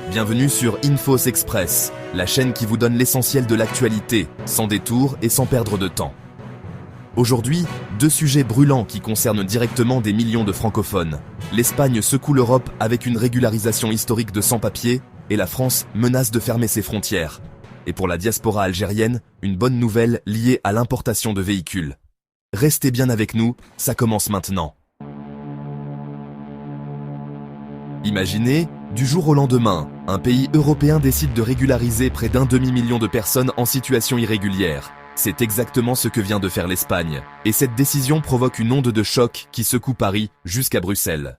Bienvenue sur Infos Express, la chaîne qui vous donne l'essentiel de l'actualité, sans détour et sans perdre de temps. Aujourd'hui, deux sujets brûlants qui concernent directement des millions de francophones. L'Espagne secoue l'Europe avec une régularisation historique de sans-papiers et la France menace de fermer ses frontières. Et pour la diaspora algérienne, une bonne nouvelle liée à l'importation de véhicules. Restez bien avec nous, ça commence maintenant. Imaginez, du jour au lendemain, un pays européen décide de régulariser près d'un demi-million de personnes en situation irrégulière. C'est exactement ce que vient de faire l'Espagne. Et cette décision provoque une onde de choc qui secoue Paris jusqu'à Bruxelles.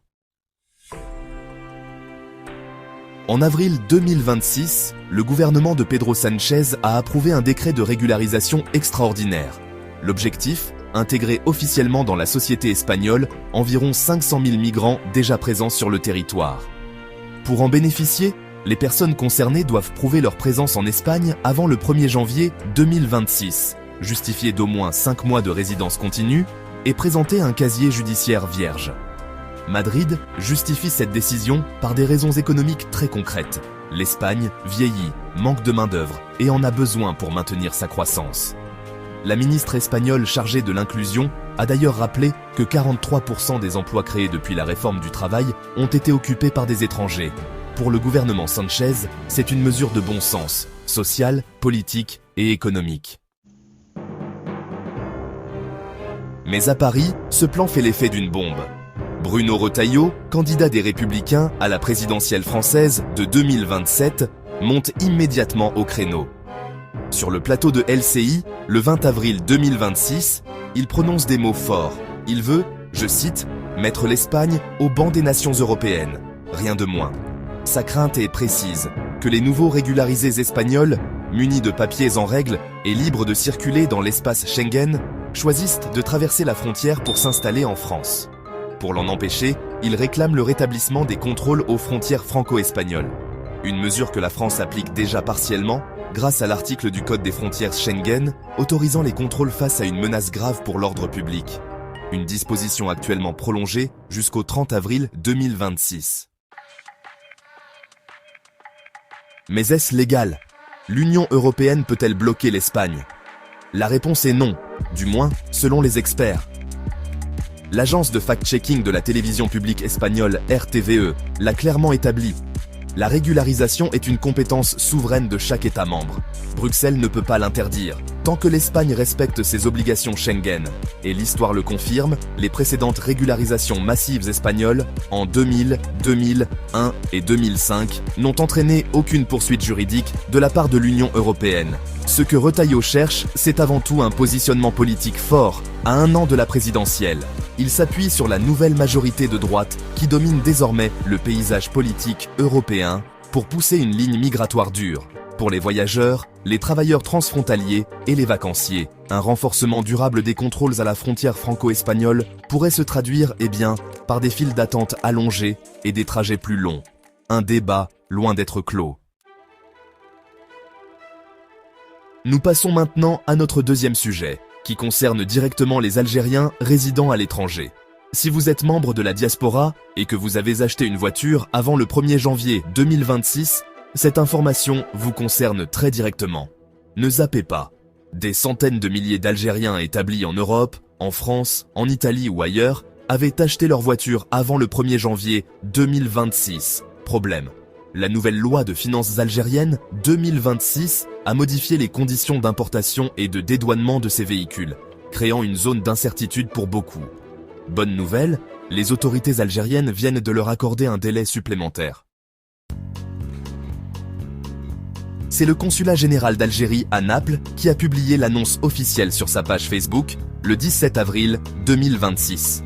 En avril 2026, le gouvernement de Pedro Sánchez a approuvé un décret de régularisation extraordinaire. L'objectif ? Intégrer officiellement dans la société espagnole environ 500 000 migrants déjà présents sur le territoire. Pour en bénéficier, les personnes concernées doivent prouver leur présence en Espagne avant le 1er janvier 2026, justifier d'au moins 5 mois de résidence continue et présenter un casier judiciaire vierge. Madrid justifie cette décision par des raisons économiques très concrètes. L'Espagne vieillit, manque de main-d'œuvre et en a besoin pour maintenir sa croissance. La ministre espagnole chargée de l'inclusion a d'ailleurs rappelé que 43% des emplois créés depuis la réforme du travail ont été occupés par des étrangers. Pour le gouvernement Sánchez, c'est une mesure de bon sens, sociale, politique et économique. Mais à Paris, ce plan fait l'effet d'une bombe. Bruno Retailleau, candidat des Républicains à la présidentielle française de 2027, monte immédiatement au créneau. Sur le plateau de LCI, le 20 avril 2026, il prononce des mots forts. Il veut, je cite, « mettre l'Espagne au banc des nations européennes ». Rien de moins. Sa crainte est précise, que les nouveaux régularisés espagnols, munis de papiers en règle et libres de circuler dans l'espace Schengen, choisissent de traverser la frontière pour s'installer en France. Pour l'en empêcher, il réclame le rétablissement des contrôles aux frontières franco-espagnoles. Une mesure que la France applique déjà partiellement, grâce à l'article du Code des frontières Schengen, autorisant les contrôles face à une menace grave pour l'ordre public. Une disposition actuellement prolongée jusqu'au 30 avril 2026. Mais est-ce légal ? L'Union européenne peut-elle bloquer l'Espagne ? La réponse est non, du moins selon les experts. L'agence de fact-checking de la télévision publique espagnole RTVE l'a clairement établi. La régularisation est une compétence souveraine de chaque État membre. Bruxelles ne peut pas l'interdire, tant que l'Espagne respecte ses obligations Schengen. Et l'histoire le confirme, les précédentes régularisations massives espagnoles, en 2000, 2001 et 2005, n'ont entraîné aucune poursuite juridique de la part de l'Union européenne. Ce que Retailleau cherche, c'est avant tout un positionnement politique fort, à un an de la présidentielle. Il s'appuie sur la nouvelle majorité de droite qui domine désormais le paysage politique européen pour pousser une ligne migratoire dure. Pour les voyageurs, les travailleurs transfrontaliers et les vacanciers, un renforcement durable des contrôles à la frontière franco-espagnole pourrait se traduire, par des files d'attente allongées et des trajets plus longs. Un débat loin d'être clos. Nous passons maintenant à notre deuxième sujet, qui concerne directement les Algériens résidant à l'étranger. Si vous êtes membre de la diaspora et que vous avez acheté une voiture avant le 1er janvier 2026, cette information vous concerne très directement. Ne zappez pas. Des centaines de milliers d'Algériens établis en Europe, en France, en Italie ou ailleurs avaient acheté leur voiture avant le 1er janvier 2026. Problème. La nouvelle loi de finances algérienne 2026 a modifié les conditions d'importation et de dédouanement de ces véhicules, créant une zone d'incertitude pour beaucoup. Bonne nouvelle, les autorités algériennes viennent de leur accorder un délai supplémentaire. C'est le consulat général d'Algérie à Naples qui a publié l'annonce officielle sur sa page Facebook le 17 avril 2026.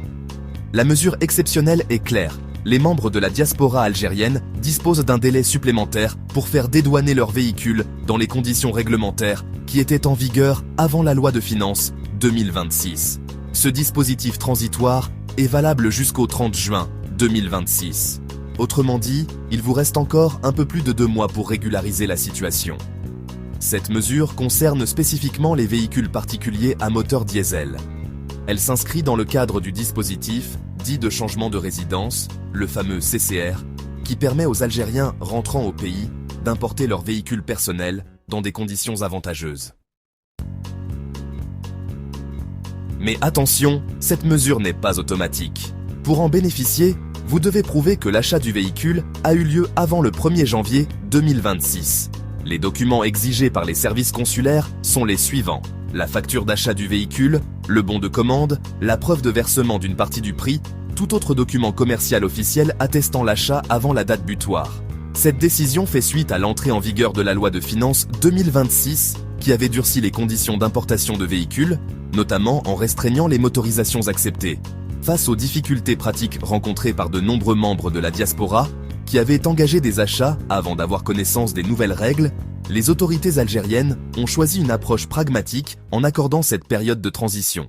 La mesure exceptionnelle est claire. Les membres de la diaspora algérienne disposent d'un délai supplémentaire pour faire dédouaner leurs véhicules dans les conditions réglementaires qui étaient en vigueur avant la loi de finances 2026. Ce dispositif transitoire est valable jusqu'au 30 juin 2026. Autrement dit, il vous reste encore un peu plus de 2 mois pour régulariser la situation. Cette mesure concerne spécifiquement les véhicules particuliers à moteur diesel. Elle s'inscrit dans le cadre du dispositif dit de changement de résidence, le fameux CCR, qui permet aux Algériens rentrant au pays d'importer leurs véhicules personnels dans des conditions avantageuses. Mais attention, cette mesure n'est pas automatique. Pour en bénéficier, vous devez prouver que l'achat du véhicule a eu lieu avant le 1er janvier 2026. Les documents exigés par les services consulaires sont les suivants: la facture d'achat du véhicule, le bon de commande, la preuve de versement d'une partie du prix, tout autre document commercial officiel attestant l'achat avant la date butoir. Cette décision fait suite à l'entrée en vigueur de la loi de finances 2026 qui avait durci les conditions d'importation de véhicules, notamment en restreignant les motorisations acceptées. Face aux difficultés pratiques rencontrées par de nombreux membres de la diaspora, qui avaient engagé des achats avant d'avoir connaissance des nouvelles règles, les autorités algériennes ont choisi une approche pragmatique en accordant cette période de transition.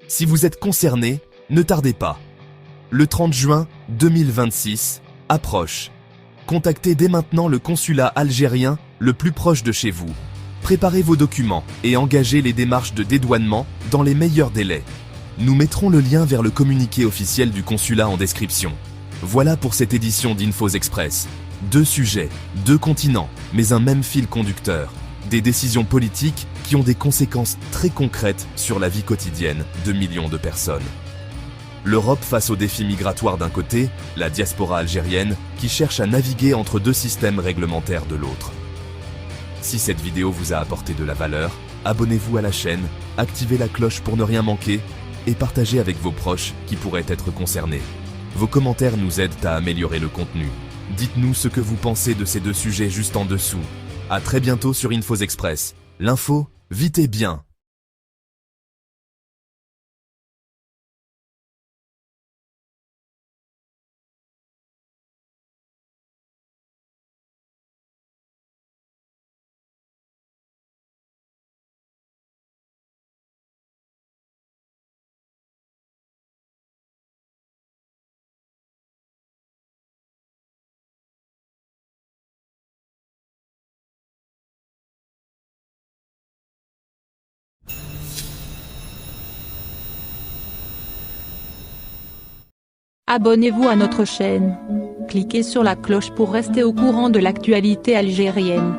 Si vous êtes concerné, ne tardez pas. Le 30 juin 2026 approche. Contactez dès maintenant le consulat algérien le plus proche de chez vous. Préparez vos documents et engagez les démarches de dédouanement dans les meilleurs délais. Nous mettrons le lien vers le communiqué officiel du consulat en description. Voilà pour cette édition d'Infos Express. 2 sujets, 2 continents, mais un même fil conducteur. Des décisions politiques qui ont des conséquences très concrètes sur la vie quotidienne de millions de personnes. L'Europe face aux défis migratoires d'un côté, la diaspora algérienne qui cherche à naviguer entre 2 systèmes réglementaires de l'autre. Si cette vidéo vous a apporté de la valeur, abonnez-vous à la chaîne, activez la cloche pour ne rien manquer et partagez avec vos proches qui pourraient être concernés. Vos commentaires nous aident à améliorer le contenu. Dites-nous ce que vous pensez de ces 2 sujets juste en dessous. À très bientôt sur Infos Express. L'info, vite et bien. Abonnez-vous à notre chaîne. Cliquez sur la cloche pour rester au courant de l'actualité algérienne.